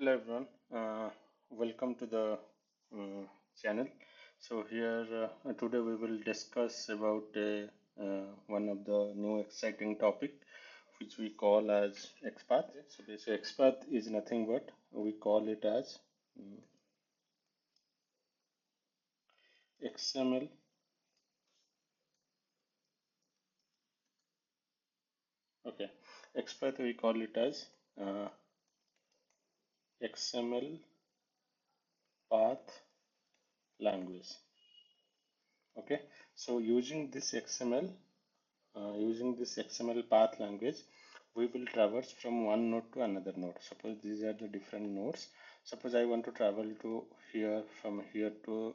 Hello everyone, welcome to the channel. So here today we will discuss about one of the new exciting topic which we call as XPath. So basically XPath is nothing but we call it as XML. Okay, XPath we call it as XML path language. Okay, so using this XML path language, we will traverse from one node to another node. Suppose these are the different nodes. Suppose I want to travel to here, from here to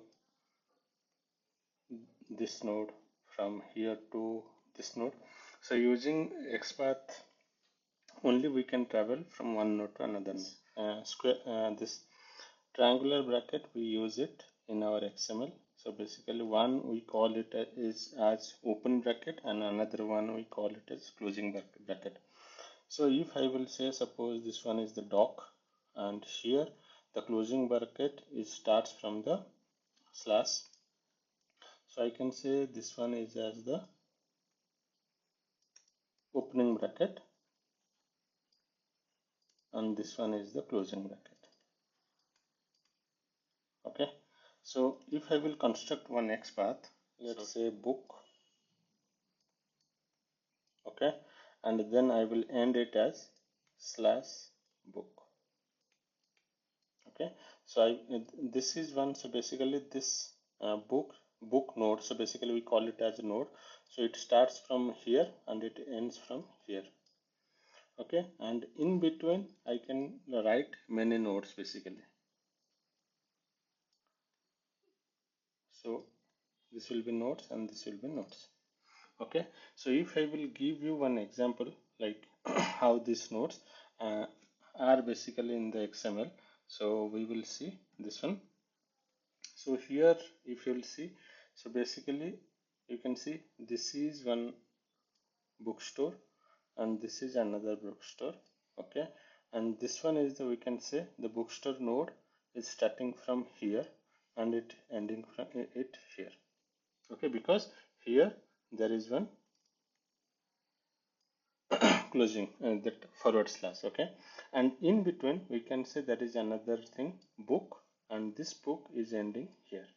this node, from here to this node. So using XPath only we can travel from one node to another node. This triangular bracket we use it in our XML. So basically one we call it as open bracket and another one we call it as closing bracket. So if I will say suppose this one is the doc and here the closing bracket is starts from the slash. So I can say this one is as the opening bracket and this one is the closing bracket. Okay. So if I will construct one XPath, let's say book. Okay. And then I will end it as slash book. Okay, so this is one. So basically this book node, so basically we call it as a node. So it starts from here and it ends from here. Okay, and in between I can write many nodes basically. So this will be nodes and this will be nodes. Okay, so if I will give you one example like how these nodes are basically in the XML, so we will see this one. So here if you will see, so basically you can see this is one bookstore and this is another bookstore. Okay, and this one is the, we can say the bookstore node is starting from here and it ending from it here. Okay, because here there is one closing that forward slash. Okay, and in between we can say there is another thing book and this book is ending here.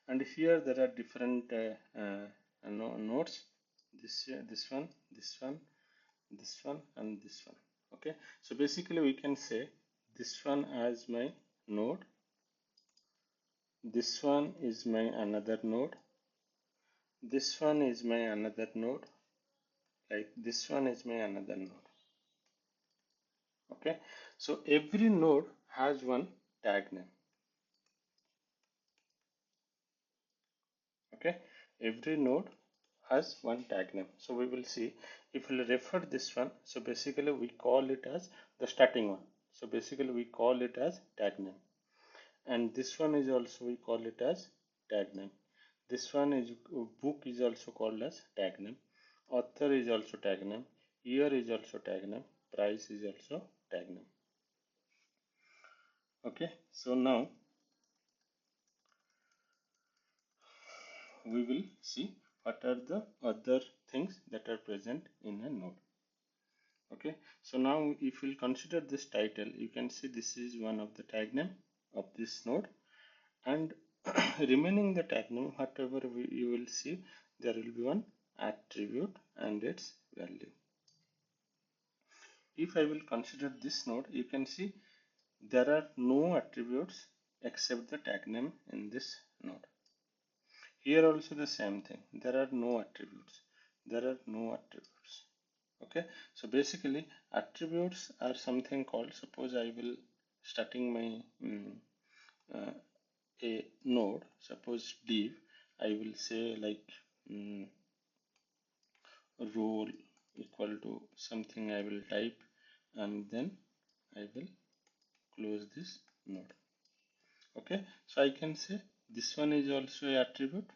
And here there are different nodes, this one, this one, this one and this one. Okay, so basically we can say this one as my node, this one is my another node, this one is my another node, like this one is my another node. Okay, so every node has one tag name. Okay, every node has one tag name. So we will see if we refer this one. So basically we call it as the starting one. So basically we call it as tag name. And this one is also we call it as tag name. This one is book is also called as tag name. Author is also tag name. Year is also tag name. Price is also tag name. Okay, so now we will see what are the other things that are present in a node. Okay, so now if we'll consider this title, you can see this is one of the tag name of this node, and remaining the tag name, whatever you will see, there will be one attribute and its value. If I will consider this node, you can see there are no attributes except the tag name in this node. Here also the same thing, there are no attributes, there are no attributes. Okay, so basically attributes are something called, suppose I will starting my a node, suppose div, I will say like role equal to something I will type, and then I will close this node. Okay, so I can say this one is also a attribute,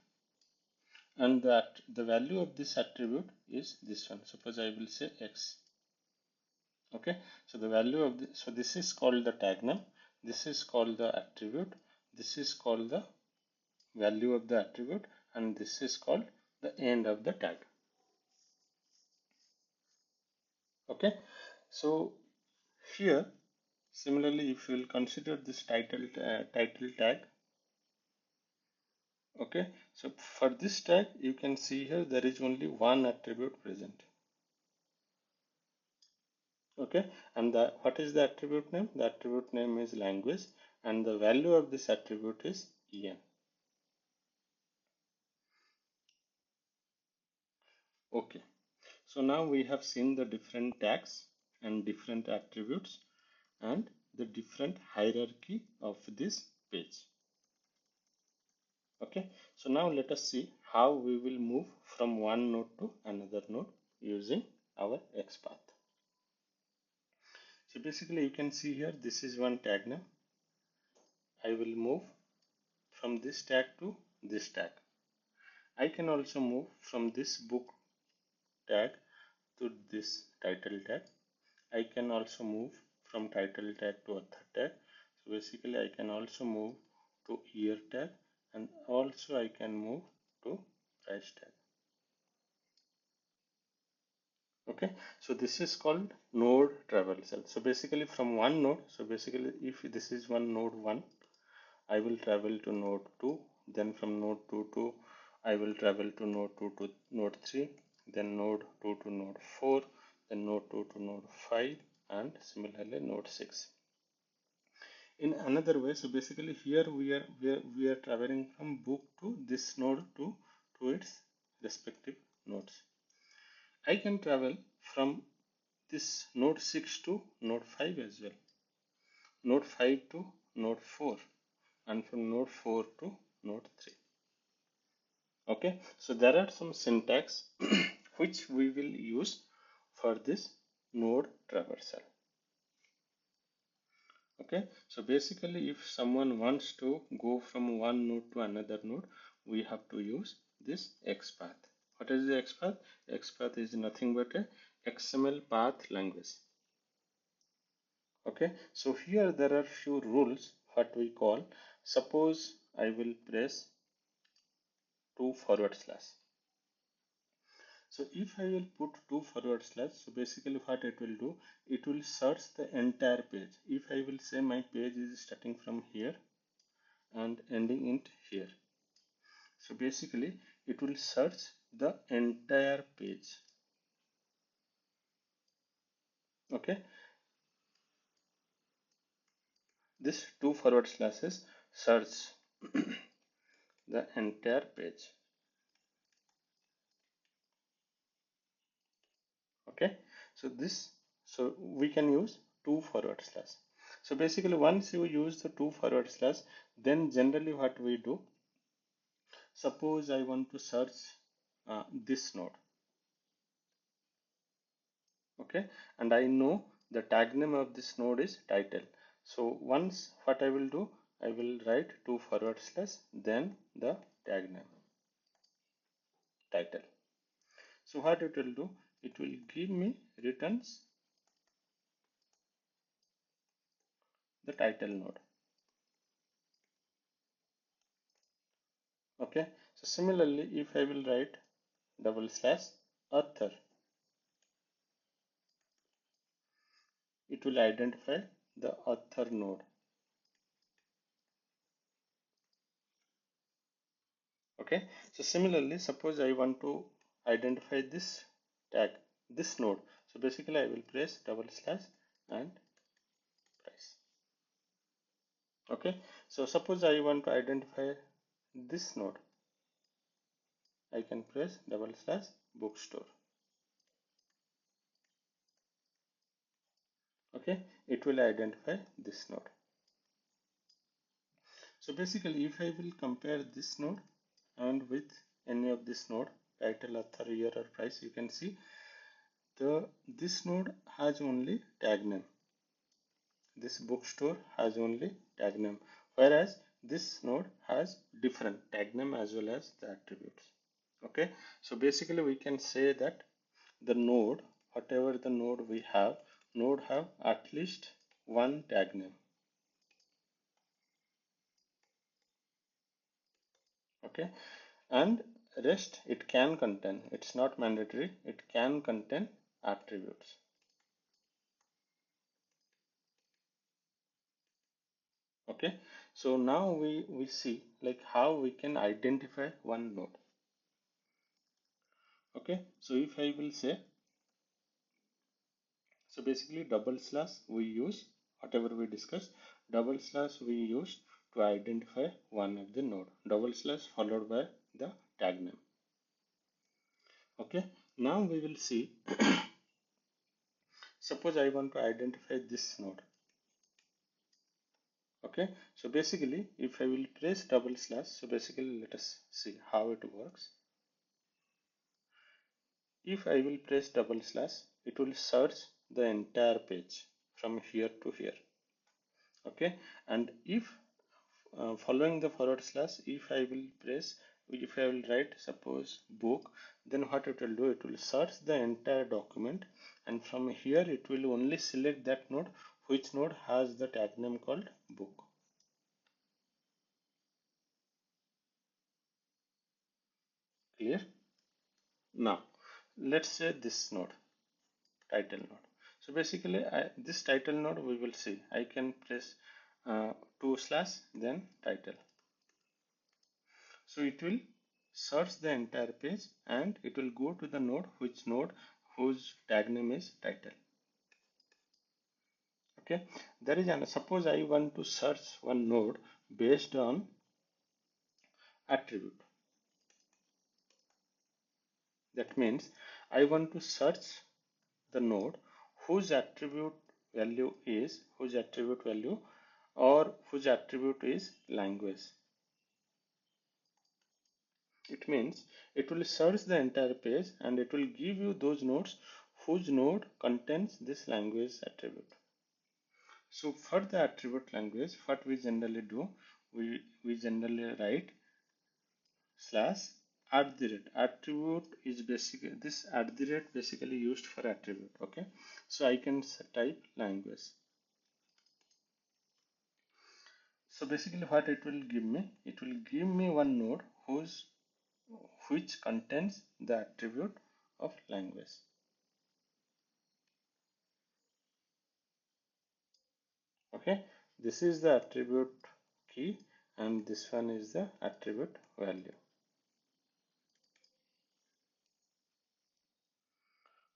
and that the value of this attribute is this one. Suppose I will say x. Okay, so the value of the, so this is called the tag name, this is called the attribute, this is called the value of the attribute, and this is called the end of the tag. Okay, so here similarly, if you will consider this title tag, okay, so for this tag you can see here there is only one attribute present. Okay, and what is the attribute name? The attribute name is language, and the value of this attribute is en. Okay, so now we have seen the different tags and different attributes and the different hierarchy of this page. Okay, so now let us see how we will move from one node to another node using our XPath. So basically you can see here this is one tag name. I will move from this tag to this tag. I can also move from this book tag to this title tag. I can also move from title tag to author tag. So basically I can also move to year tag, and also I can move to price tag. Okay, so this is called node traversal. So basically from one node, so basically if this is one node 1, I will travel to node 2, then from node 2 to I will travel to node 2 to node 3, then node 2 to node 4, then node 2 to node 5, and similarly node 6. In another way, so basically here we are traveling from book to this node to its respective nodes. I can travel from this node 6 to node 5 as well, node 5 to node 4, and from node 4 to node 3. Okay, so there are some syntax which we will use for this node traversal. Okay, so basically if someone wants to go from one node to another node, we have to use this XPath. What is the XPath? XPath is nothing but a XML path language. Okay, so here there are few rules what we call. Suppose I will press 2 forward slash. So if I will put 2 forward slash, so basically what it will do, it will search the entire page. If I will say my page is starting from here and ending it here, so basically it will search the entire page. Okay, this 2 forward slashes search the entire page. Okay, so we can use 2 forward slash. So basically once you use the 2 forward slash, then generally what we do, suppose I want to search this node. Okay, and I know the tag name of this node is title. So once what I will do, I will write 2 forward slash then the tag name title. So what it will do, it will give me returns the title node. Okay, so similarly if I will write /author, it will identify the author node. Okay, so similarly suppose I want to identify this tag, this node, so basically I will press / and price. Okay, so suppose I want to identify this node, I can press / bookstore. Okay, it will identify this node. So basically if I will compare this node and with any of this node, title, author, year or price, you can see this node has only tag name. This bookstore has only tag name, whereas this node has different tag name as well as the attributes. Okay, so basically we can say that the node, whatever the node we have, node have at least one tag name. Okay, and rest it can contain, it's not mandatory, it can contain attributes. Okay, so now we see like how we can identify one node. Okay, so if I will say, so basically double slash we use, whatever we discussed, double slash we use to identify one of the node, double slash followed by the tag name. Okay, now we will see, suppose I want to identify this node. Okay, so basically if I will press double slash, so basically let us see how it works. If I will press double slash, it will search the entire page from here to here. Okay, and if following the forward slash, if I will write suppose book, then what it will do, it will search the entire document, and from here it will only select that node which node has the tag name called book. Clear? Now let's say this node, title node. So basically this title node we will see, I can press 2/ then title. So it will search the entire page and it will go to the node whose tag name is title. Okay, there is an, suppose I want to search one node based on attribute. That means I want to search the node whose attribute value or whose attribute is language. It means it will search the entire page and it will give you those nodes whose node contains this language attribute. So for the attribute language, what we generally do, we generally write slash @ attribute is basically this @ basically used for attribute. Okay, so I can type language. So basically what it will give me one node which contains the attribute of language. Okay, this is the attribute key and this one is the attribute value.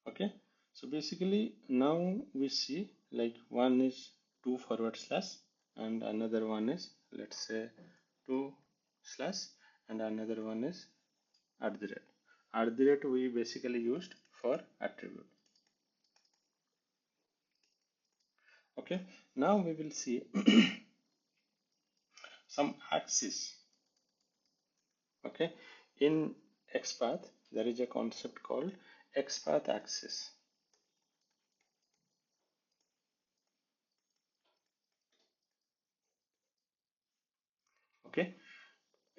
Okay, so basically now we see like one is 2/ and another one is, let's say, 2/ and another one is @ we basically used for attribute. Okay, now we will see some axis. Okay, in XPath there is a concept called XPath axis. Okay,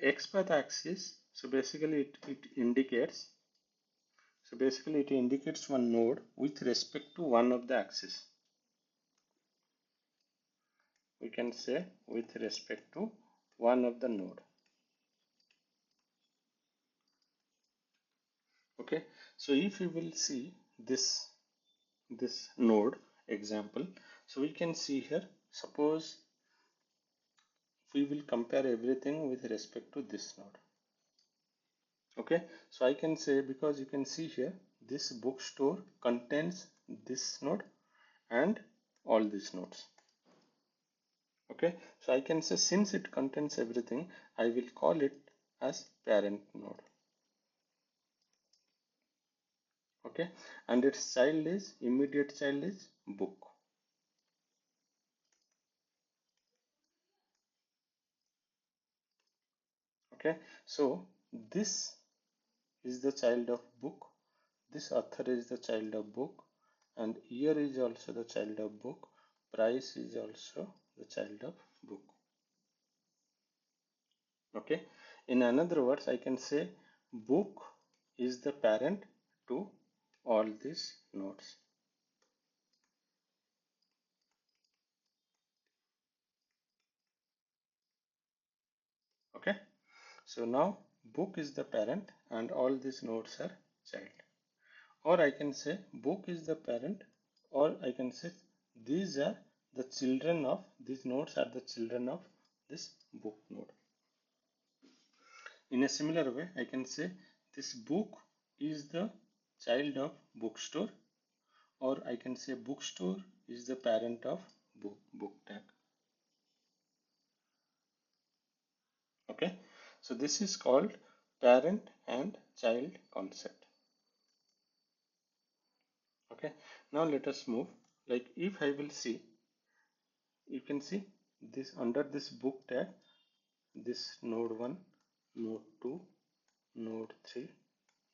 XPath axis, so basically it indicates one node with respect to one of the axes. We can say with respect to one of the node. Okay, so if we will see this node example, so we can see here, suppose we will compare everything with respect to this node. Okay, so I can say, because you can see here this bookstore contains this node and all these nodes. Okay, so I can say since it contains everything, I will call it as parent node. Okay, and its immediate child is book. Okay, so this is the child of book, this author is the child of book, and year is also the child of book, price is also the child of book. Okay, in another words, I can say book is the parent to all these nodes. Okay, so now book is the parent and all these nodes are child, or I can say book is the parent, or I can say these are the children of, these nodes are the children of this book node. In a similar way, I can say this book is the child of bookstore, or I can say bookstore is the parent of book tag. Okay, so this is called parent and child concept. Okay, now let us move. Like if I will see, you can see this under this book tag, this node 1, node 2, node 3,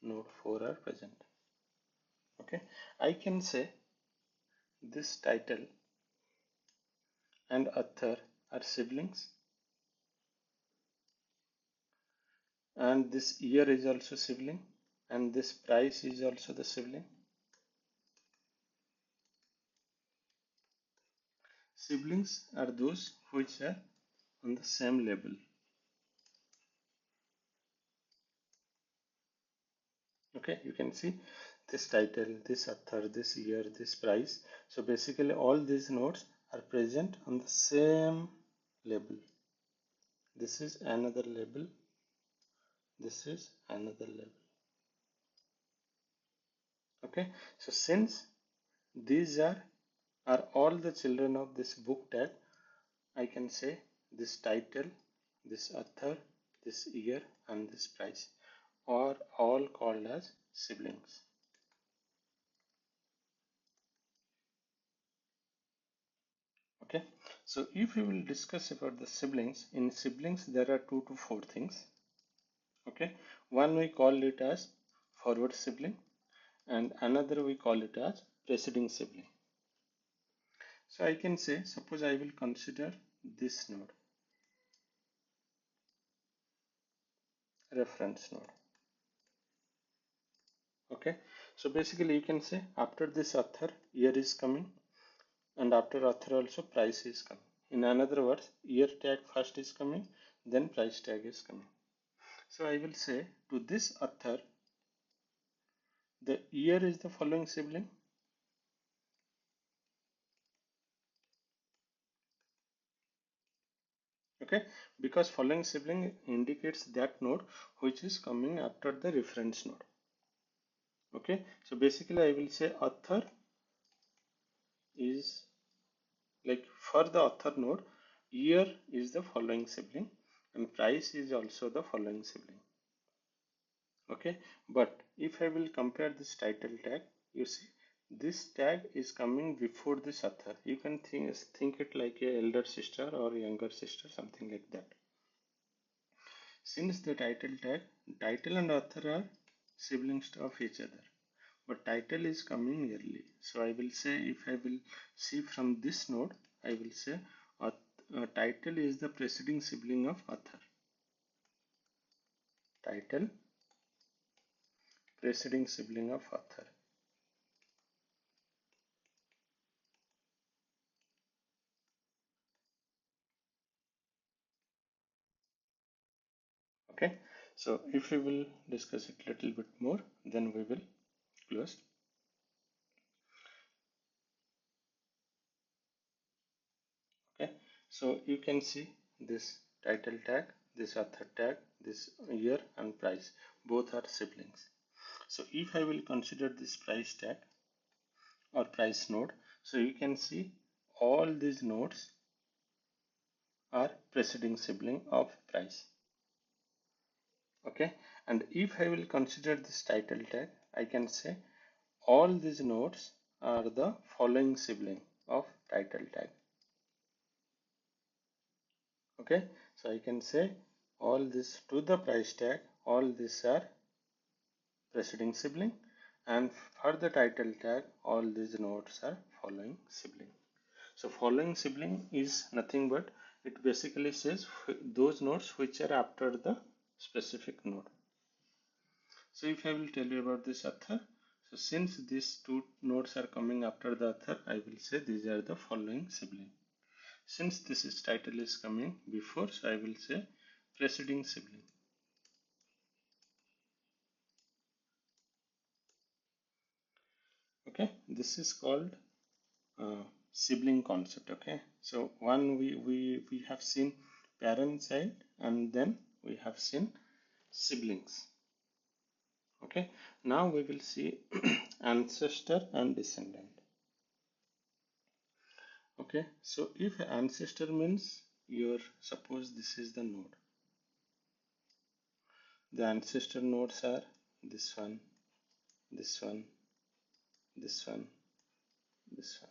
node 4 are present. Okay, I can say this title and author are siblings, and this year is also sibling, and this price is also the sibling. Siblings are those which are on the same level. Okay, you can see this title, this author, this year, this price. So basically all these nodes are present on the same label. This is another label, this is another label. Okay, so since these are all the children of this book tag, I can say this title, this author, this year and this price are all called as siblings. Okay, so if we will discuss about the siblings, in siblings there are 2 to 4 things. Okay, one we call it as forward sibling and another we call it as preceding sibling. So I can say, suppose I will consider this node, reference node. Okay, so basically you can say after this author, year is coming, and after author also price is coming. In another words, year tag first is coming, then price tag is coming. So I will say to this author, the year is the following sibling. Okay, because following sibling indicates that node which is coming after the reference node. Okay, so basically I will say author is, like for the author node, year is the following sibling and price is also the following sibling. Okay, but if I will compare this title tag, you see this tag is coming before this author. You can think it like a elder sister or younger sister, something like that. Since the title tag, title and author are siblings of each other, but title is coming early. So I will say, if I will see from this node, I will say title is the preceding sibling of author. Title, preceding sibling of author. Okay, so if we will discuss it a little bit more, then we will close. Okay, so you can see this title tag, this author tag, this year and price, both are siblings. So if I will consider this price tag or price node, so you can see all these nodes are preceding sibling of price. Okay, and if I will consider this title tag, I can say all these nodes are the following sibling of title tag. Okay, so I can say all this to the price tag, all these are preceding sibling, and for the title tag, all these nodes are following sibling. So following sibling is nothing but it basically says those nodes which are after the specific node. So if I will tell you about this author, so since these 2 nodes are coming after the author, I will say these are the following sibling. Since this is title is coming before, so I will say preceding sibling. Okay, this is called sibling concept. Okay, so one we have seen parent child, and then we have seen siblings. Okay, now we will see ancestor and descendant. Okay, so if ancestor means suppose this is the node. The ancestor nodes are this one, this one, this one, this one.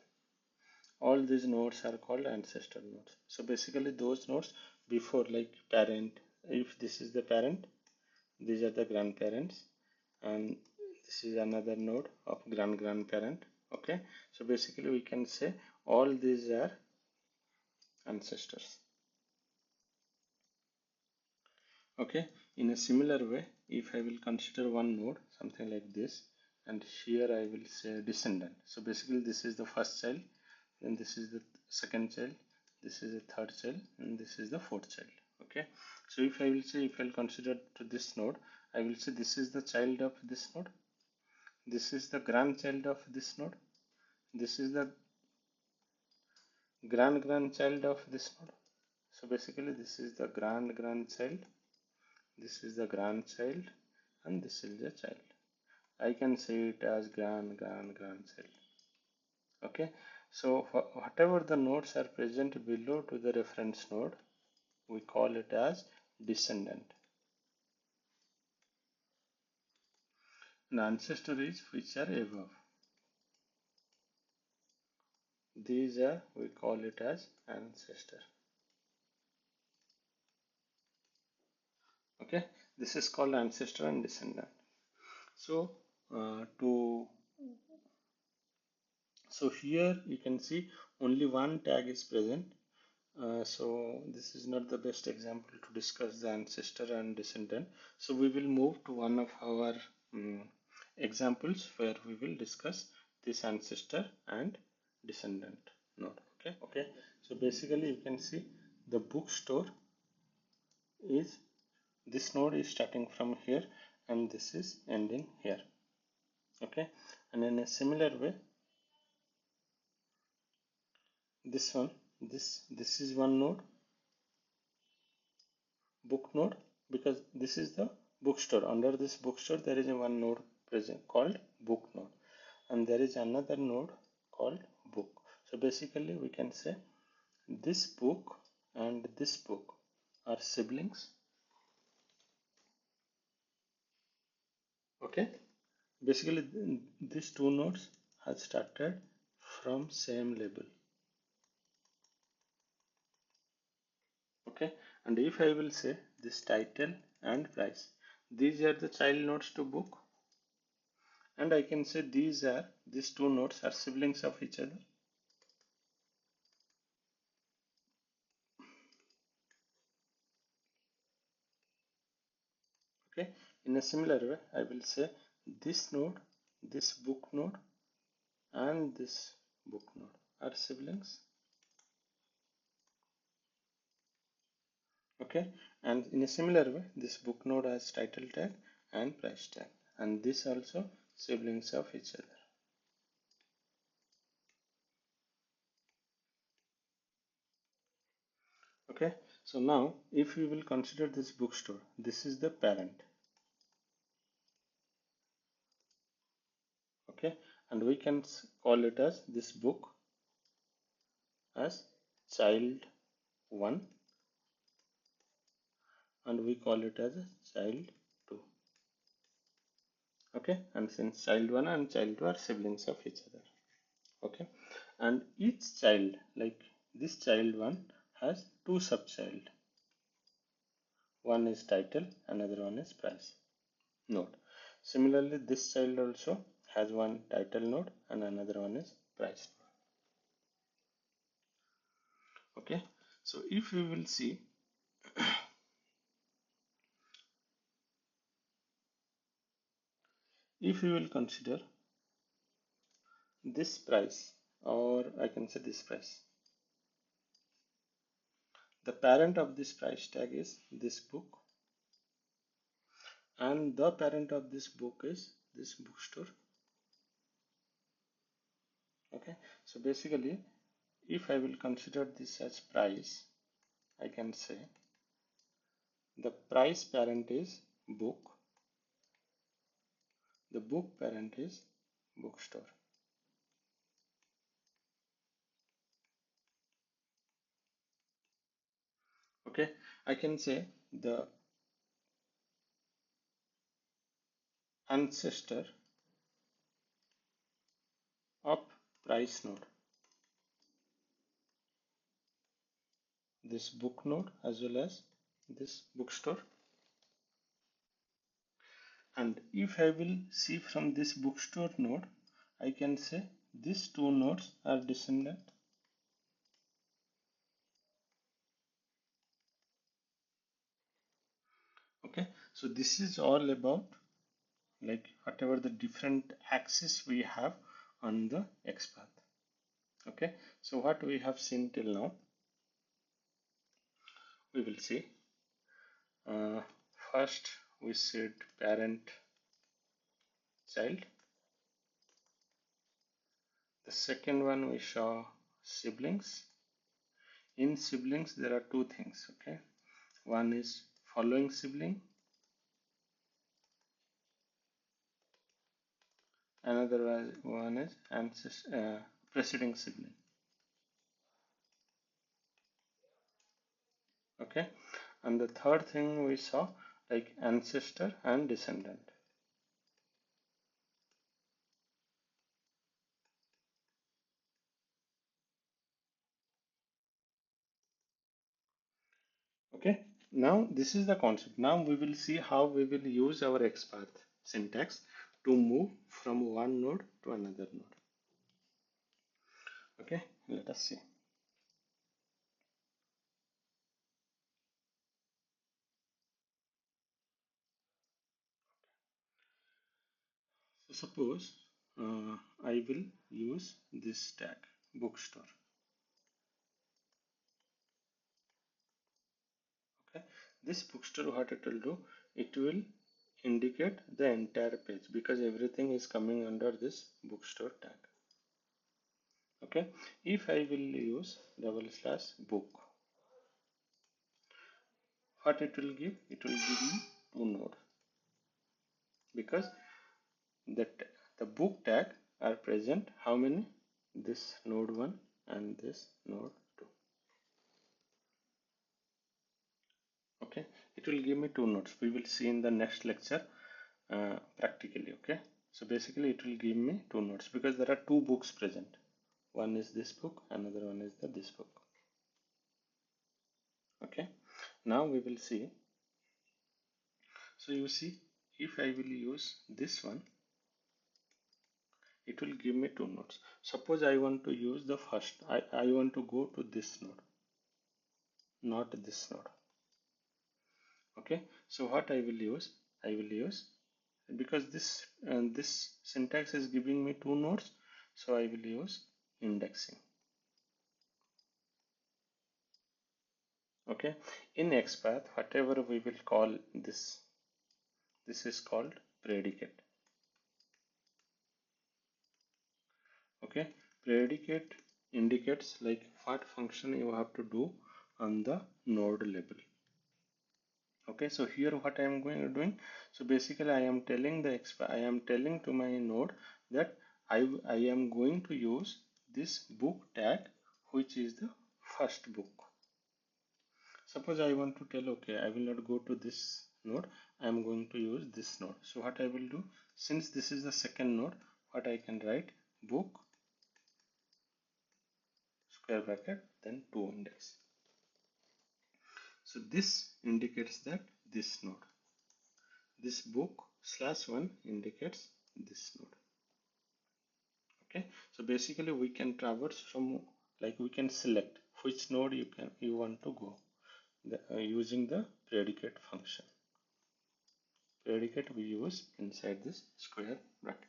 All these nodes are called ancestor nodes. So basically those nodes before, like parent, if this is the parent, these are the grandparents, and this is another node of grandparent. Okay, so basically we can say all these are ancestors. Okay, in a similar way, if I will consider one node, something like this, and here I will say descendant. So basically this is the first child, then this is the second child, this is the third child, and this is the fourth child. Okay, so if I will say, if I will consider to this node, I will say this is the child of this node, this is the grandchild of this node, this is the grandchild of this node. So basically this is the grandchild, this is the grandchild, and this is the child. I can say it as grandchild. Okay, so whatever the nodes are present below to the reference node, we call it as descendant. And ancestor is which are above. These are, we call it as ancestor. Okay, this is called ancestor and descendant. So so here you can see only one tag is present. So this is not the best example to discuss the ancestor and descendant. So we will move to one of our examples where we will discuss this ancestor and descendant node. Okay. So basically you can see the bookstore is, this node is starting from here and this is ending here. Okay, and in a similar way, this one, this is one node, book node, because this is the bookstore. Under this bookstore there is a one node present called book node, and there is another node called book. So basically we can say this book and this book are siblings. Okay, basically these two nodes have started from same label. Okay, and if I will say this title and price, these are the child nodes to book, and I can say these two nodes are siblings of each other. Okay, in a similar way I will say this node, this book node, and this book node are siblings. Okay, and in a similar way this book node has title tag and price tag, and this also siblings of each other. Okay, so now if we will consider this bookstore, this is the parent. Okay, and we can call it as this book as child 1, and we call it as a child 2. Okay, and since child 1 and child 2 are siblings of each other. Okay, and each child, like this child 1 has two subchild. One is title, another one is price node. Similarly this child also has one title node and another one is price node. Okay, so if we will see if we will consider this price, or I can say this price, The parent of this price tag is this book, and the parent of this book is this bookstore. Okay, so basically if I will consider this as price, I can say the price parent is book, the book parent is bookstore. Okay, I can say the ancestor of price node, this book node as well as this bookstore. And if I will see from this bookstore node, I can say these two nodes are descendant. Okay, so this is all about like whatever the different axes we have on the XPath. Okay, so what we have seen till now, we will see. Uh, First we said parent child. The second one we saw siblings. In siblings there are two things. Okay, one is following sibling, another one is preceding sibling. Okay, and the third thing we saw like ancestor and descendant. Okay, now this is the concept. Now we will see how we will use our XPath syntax to move from one node to another node. Okay, let us see. So suppose I will use this tag bookstore. Okay, this bookstore, what it will do, it will indicate the entire page because everything is coming under this bookstore tag. Okay, if I will use /book, what it will give, it will give me two nodes because that the book tag are present how many, this node 1 and this node 2. Okay, it will give me two nodes. We will see in the next lecture practically. Okay, so basically it will give me two nodes because there are two books present. One is this book, another one is this book. Okay, now we will see. So you see, if I will use this one, it will give me two nodes. Suppose I want to use the first, I want to go to this node, not this node. Okay, so what I will use, because this syntax is giving me two nodes, so I will use indexing. Okay, in XPath, whatever we will call this is called predicate. Okay, predicate indicates like what function you have to do on the node level. Okay, so here what I am doing, so basically I am telling to my node that I am going to use this book tag, which is the first book. Suppose I want to tell, okay, I will not go to this node, I am going to use this node. So what I will do, since this is the second node, what I can write, book square bracket then 2 index. So this indicates that this node, this book /1 indicates this node. Okay, so basically we can traverse from, like we can select which node you want to go using the predicate function. Predicate we use inside this square bracket.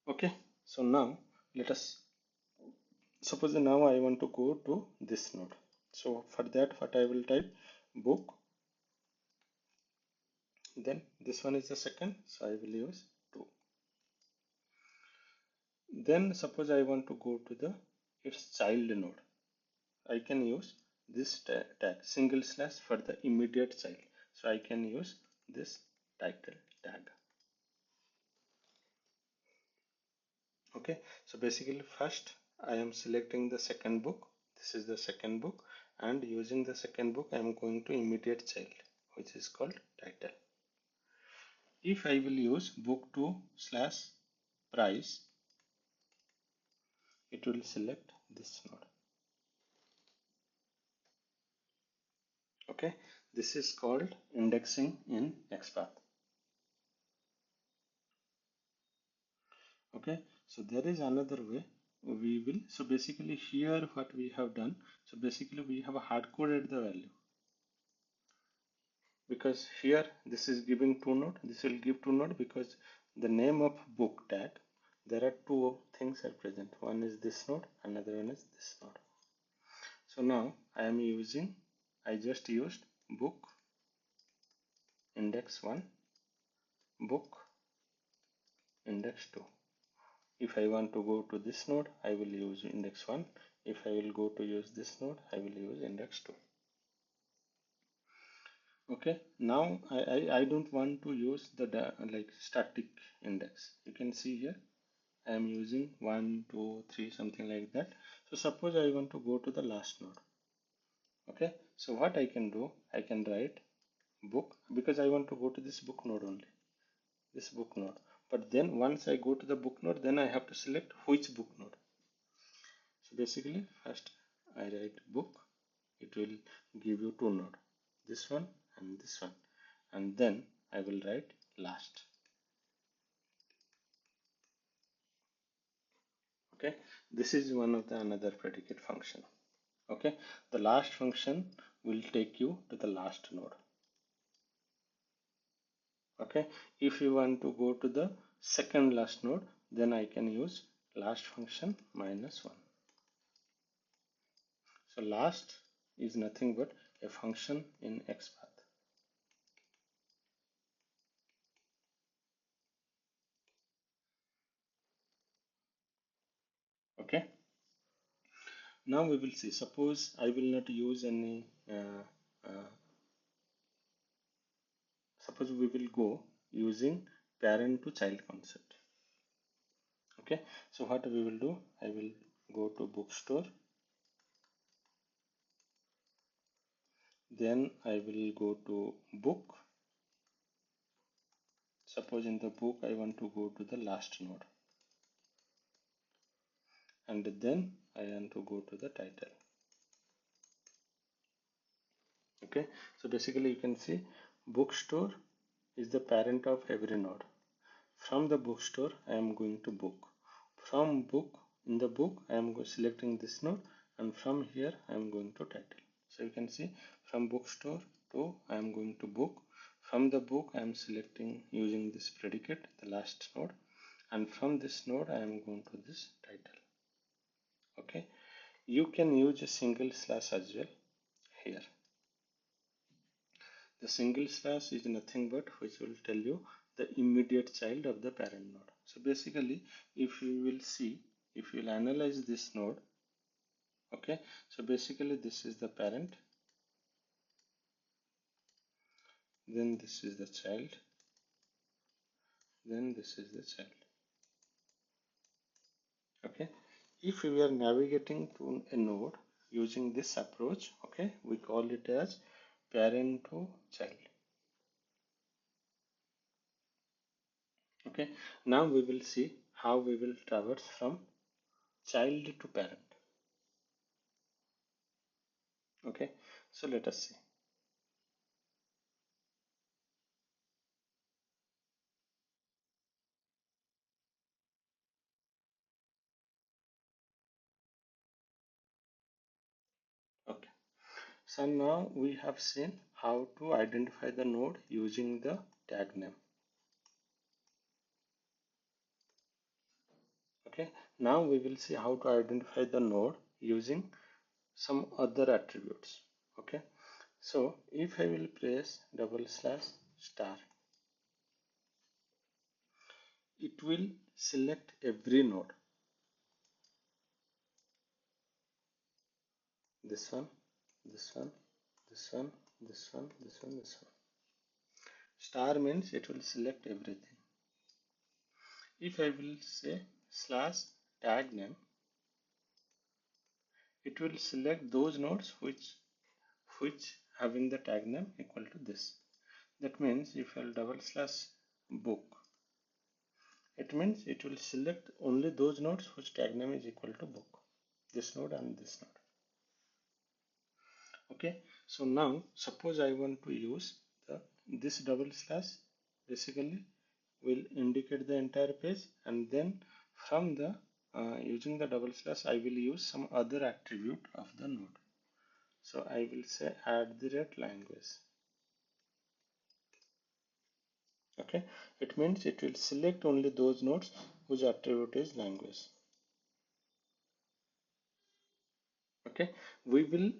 Okay, so now let us suppose now I want to go to this node. So for that, what I will type, book, then this one is the second, so I will use 2. Then suppose I want to go to the its child node. I can use this tag single slash for the immediate child. So I can use this title tag. Okay, so basically first I am selecting the second book. This is the second book, and using the second book I am going to immediate child, which is called title. If I will use book2 slash price, it will select this node. Okay, this is called indexing in XPath. Okay, so there is another way we will. So basically here what we have done, so basically we have hard coded the value, because here this is giving 2 node, this will give 2 node because the name of book tag, there are two things are present. One is this node, another one is this node. So now I am using, I just used book index 1, book index 2. If I want to go to this node, I will use index 1. If I will go to use this node, I will use index 2. Okay, now I don't want to use the like static index. You can see here I am using 1, 2, 3, something like that. So suppose I want to go to the last node. Okay, so what I can do, I can write book, because I want to go to this book node only, this book node. But then once I go to the book node, then I have to select which book node. So basically first I write book, it will give you 2 node, this one and this one, and then I will write last. Okay, this is one of the another predicate function. Okay, the last function will take you to the last node. Okay, if you want to go to the second last node, then I can use last function minus 1. So last is nothing but a function in XPath. Okay, now we will see, suppose I will not use any suppose we will go using parent to child concept. Okay, so what we will do, I will go to bookstore, then I will go to book. Suppose in the book I want to go to the last node, and then I want to go to the title. Okay, so basically you can see bookstore is the parent of every node. From the bookstore I am going to book. From book, in the book I am selecting this node, and from here I am going to title. So you can see from bookstore to I am going to book. From the book I am selecting using this predicate, the last node, and from this node I am going to this title. Okay, you can use a single slash as well here. The single slash is nothing but which will tell you the immediate child of the parent node. So basically, if you will see, if you will analyze this node, okay, so basically this is the parent, then this is the child, then this is the child. Okay, if we are navigating to a node using this approach, okay, we call it as parent to child. Okay, now we will see how we will traverse from child to parent. Okay, so let us see. Okay, so now we have seen how to identify the node using the tag name. Okay, Now we will see how to identify the node using some other attributes. Okay, so if I will press /* it will select every node. This one, this one, this one, this one, this one, this one. Star means it will select everything. If I will say /tag name, it will select those nodes which having the tag name equal to this. That means if I'll /book, it means it will select only those nodes whose tag name is equal to book. This node and this node. Okay, so now suppose I want to use this /, basically will indicate the entire page, and then from the using the /, I will use some other attribute of the node. So I will say @language. Okay, it means it will select only those nodes whose attribute is language. Okay, we will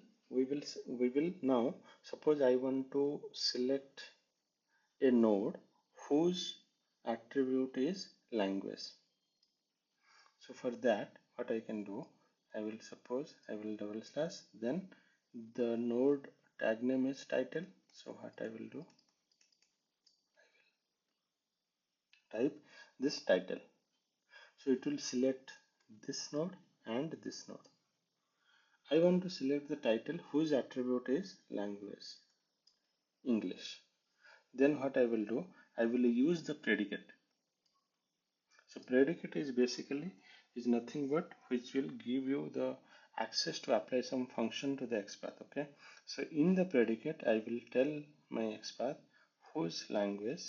now suppose I want to select a node whose attribute is language. So for that, what I can do, I will suppose I will /, then the node tag name is title. So what I will do, type this title. So it will select this node and this node. I want to select the title whose attribute is language, English. Then what I will do, I will use the predicate. So predicate is basically is nothing but which will give you the access to apply some function to the XPath. Okay, so in the predicate I will tell my XPath whose language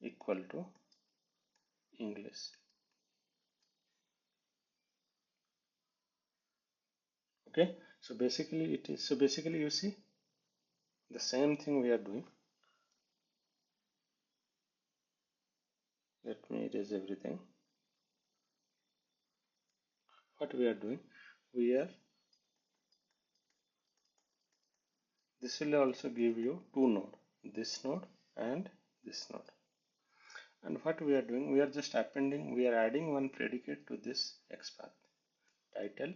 equal to English. Okay, so basically you see the same thing we are doing. Let me erase everything. What we are doing, this will also give you two nodes, this node and this node. And what we are doing, we are just appending, we are adding one predicate to this XPath. Title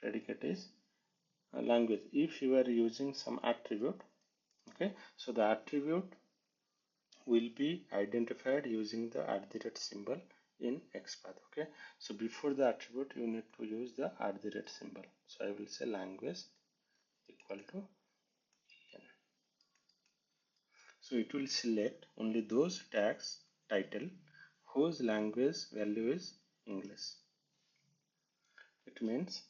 predicate is language. If you are using some attribute, okay, so the attribute will be identified using the symbol in XPath. Okay, so before the attribute you need to use the symbol. So I will say language equal to n. So it will select only those tags title whose language value is English. It means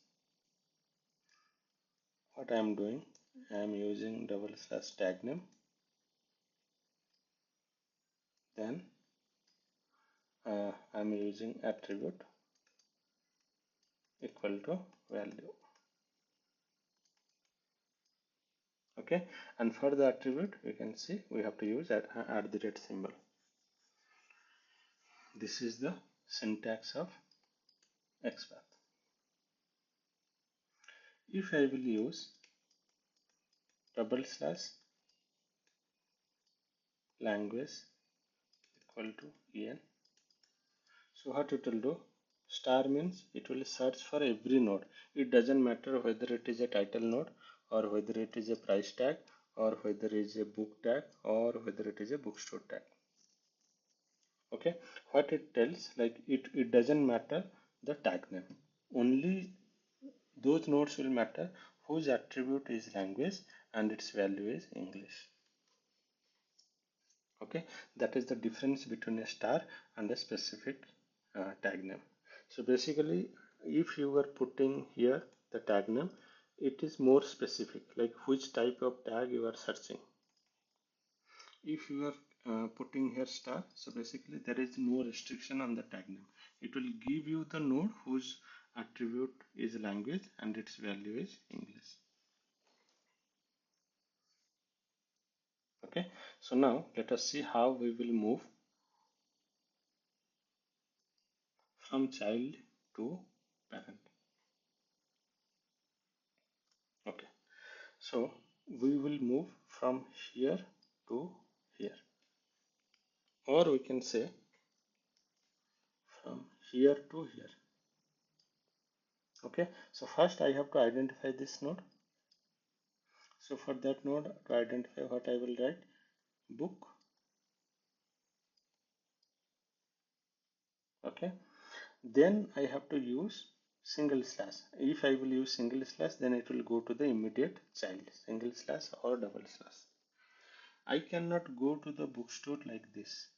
what I am doing, I am using /tag name, then I am using attribute equal to value. Okay, and for the attribute we can see we have to use symbol. This is the syntax of XPath. If I will use /language equal to en, so what it will do, star means it will search for every node. It doesn't matter whether it is a title node or whether it is a price tag or whether it is a book tag or whether it is a bookstore tag. Okay, what it tells, like it doesn't matter the tag name, only those nodes will matter whose attribute is language and its value is English. Okay, that is the difference between a star and a specific tag name. So basically if you were putting here the tag name, it is more specific, like which type of tag you are searching. If you are putting here star, so basically there is no restriction on the tag name. It will give you the node whose attribute is language and its value is English. Okay, so now let us see how we will move from child to parent. Okay, so we will move from here to here, or we can say from here to here. Okay, so first I have to identify this node. So for that node, to identify, what I will write, book. Okay, then I have to use single slash. If I will use single slash, then it will go to the immediate child, single slash or double slash. I cannot go to the bookstore like this,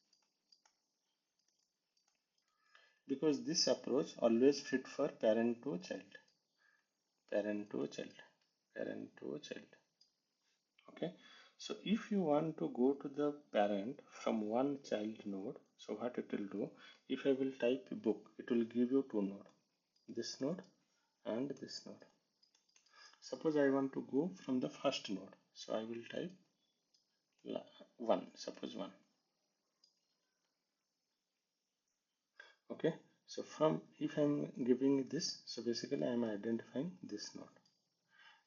because this approach always fit for parent to child, parent to child, parent to child. Okay, so if you want to go to the parent from one child node, so what it will do, if I will type book, it will give you two nodes, this node and this node. Suppose I want to go from the first node, so I will type 1, suppose 1. Okay, so from, if I'm giving this, so basically I am identifying this node,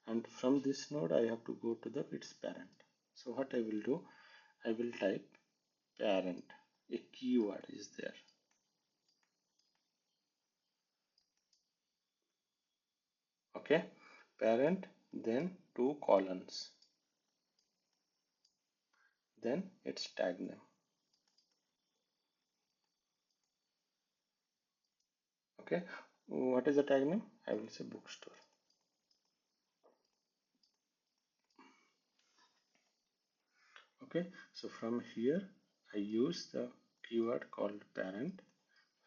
and from this node I have to go to the its parent. So what I will do, I will type parent, a keyword is there. Okay, parent, then two colons, then its tag name. Okay, what is the tag name? I will say bookstore. Okay, so from here I use the keyword called parent.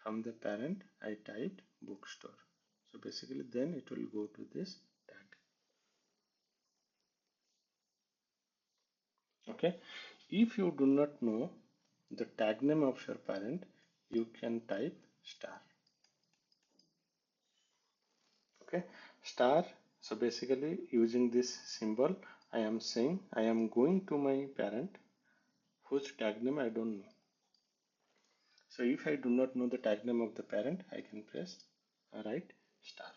From the parent I typed bookstore. So basically then it will go to this tag. Okay, if you do not know the tag name of your parent, you can type star. Okay, star. So basically using this symbol I am saying I am going to my parent whose tag name I don't know. So if I do not know the tag name of the parent, I can press write star.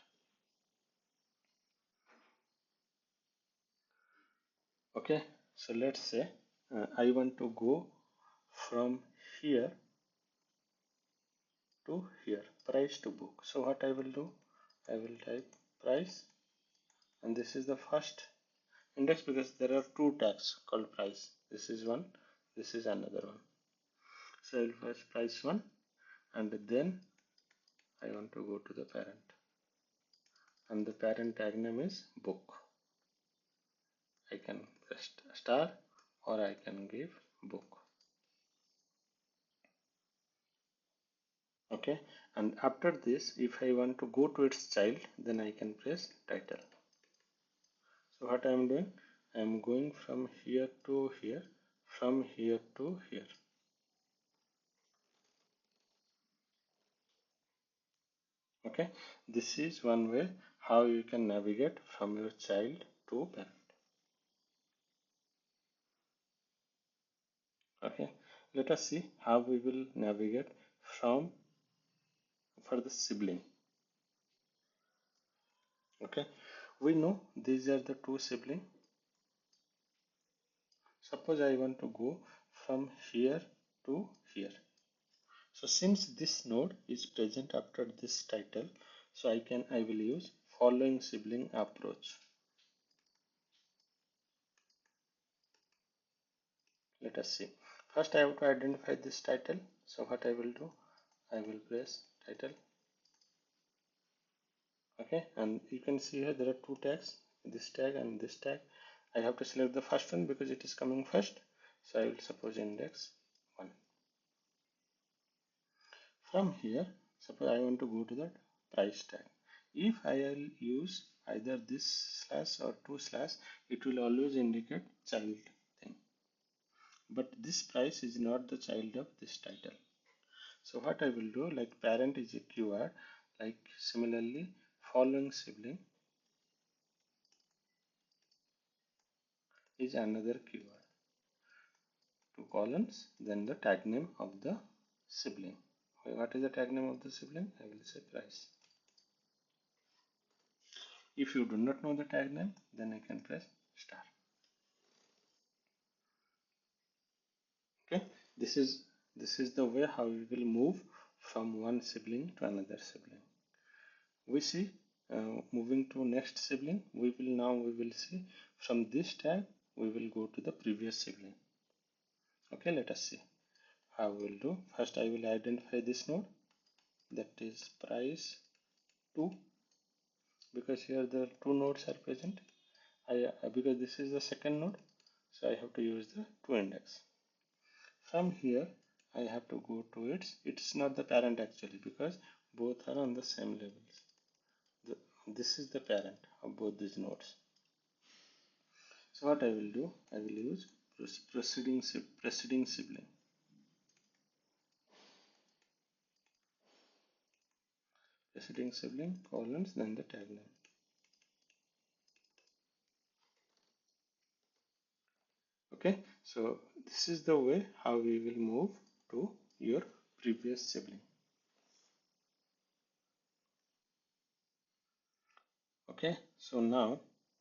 Okay, so let's say I want to go from here to here, price to book. So what I will do, I will type price, and this is the first index because there are two tags called price. This is one, this is another one. So I will first price one, and then I want to go to the parent, and the parent tag name is book. I can press star, or I can give book. Okay, and after this, if I want to go to its child, then I can press title. So what I am doing, I am going from here to here, from here to here. Okay, this is one way how you can navigate from your child to parent. Okay, let us see how we will navigate from for the sibling. Okay, we know these are the two siblings. Suppose I want to go from here to here. So since this node is present after this title, so I will use following sibling approach. Let us see. First I have to identify this title. So what I will do, I will press title. Okay, and you can see here there are two tags, this tag and this tag. I have to select the first one because it is coming first. So I will suppose index 1. From here, suppose I want to go to the price tag. If I will use either this slash or two slash, it will always indicate child thing. But this price is not the child of this title. So what I will do, like parent is a keyword, like similarly following sibling is another keyword. Two columns, then the tag name of the sibling, what is the tag name of the sibling? I will say price. If you do not know the tag name, then I can press star. Okay, this is the way how we will move from one sibling to another sibling. We see moving to next sibling, we will see from this tag we will go to the previous sibling. Okay, let us see how we will do. First I will identify this node, that is price 2, because here the two nodes are present. Because this is the second node, so I have to use the 2 index. From here I have to go to it's not the parent actually, because both are on the same levels. This is the parent of both these nodes. So what I will do, I will use preceding sibling. Preceding sibling colons, then the tag name. Okay, so this is the way how we will move to your previous sibling. Okay, so now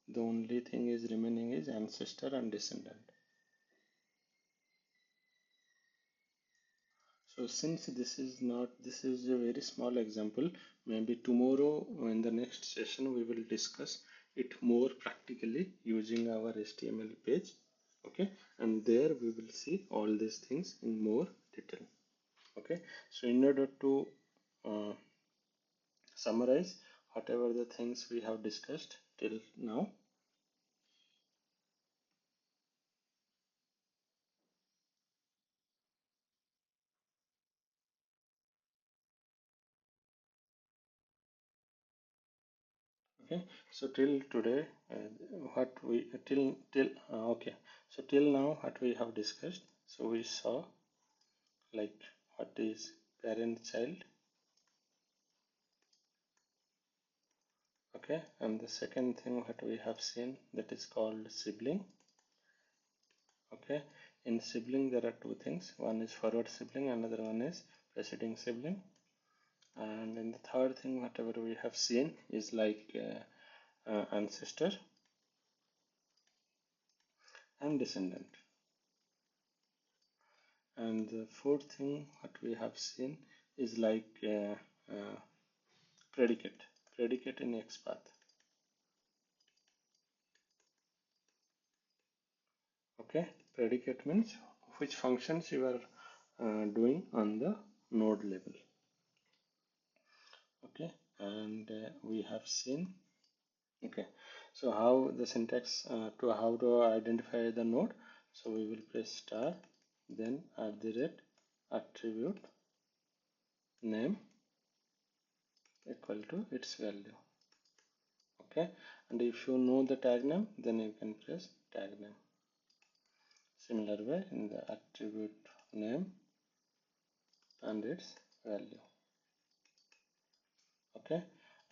the only thing is remaining is ancestor and descendant. So since this is a very small example, maybe tomorrow in the next session we will discuss it more practically using our HTML page. Okay, and there we will see all these things in more detail. Okay, so in order to uh, summarize whatever the things we have discussed till now. Okay, so till today what we okay, so till now what we have discussed, so we saw like what is parent child. Okay, and the second thing what we have seen, that is called sibling. Okay, in sibling there are two things, one is forward sibling, another one is preceding sibling. And in the third thing whatever we have seen is like ancestor and descendant. And the fourth thing what we have seen is like predicate in XPath. Okay, predicate means which functions you are doing on the node level. Okay, and we have seen. Okay, so how the syntax to how to identify the node. So we will press star, then attribute name equal to its value. Okay, and if you know the tag name, then you can press tag name. Similar way in the attribute name and its value. Okay,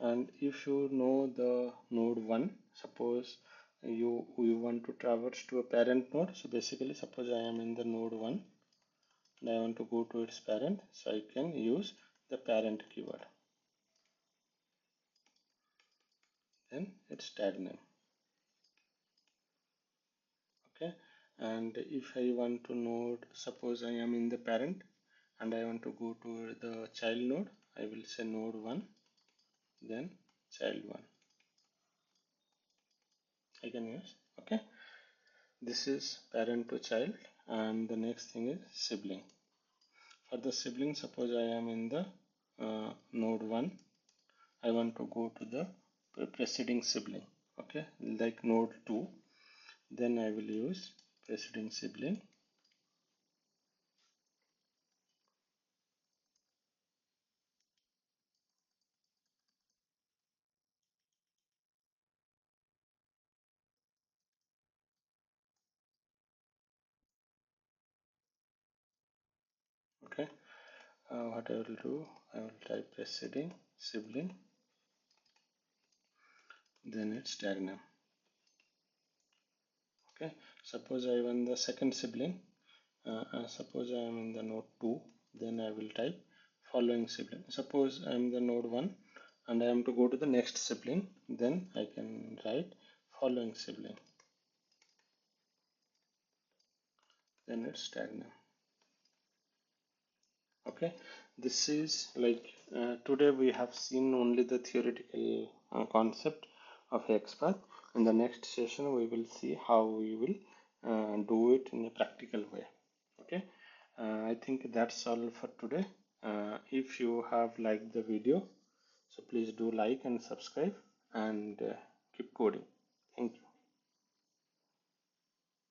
and if you know the node 1, suppose you want to traverse to a parent node. So basically suppose I am in the node 1 and I want to go to its parent, so I can use the parent keyword, then its tag name. Okay, and if I want to node, suppose I am in the parent and I want to go to the child node, I will say node 1, then child 1 I can use. Okay, this is parent to child, and the next thing is sibling. For the sibling, suppose I am in the node 1, I want to go to the preceding sibling. Okay, like node 2, then I will use preceding sibling. Okay, what I will do, I will type preceding sibling, then its tag name. Okay, suppose I want the second sibling, suppose I am in the node 2, then I will type following sibling. Suppose I am the node 1 and I am to go to the next sibling, then I can write following sibling, then it's tag name. Okay, this is like today we have seen only the theoretical concept of XPath. In the next session we will see how we will do it in a practical way. Okay, I think that's all for today. If you have liked the video, so please do like and subscribe and keep coding. Thank you.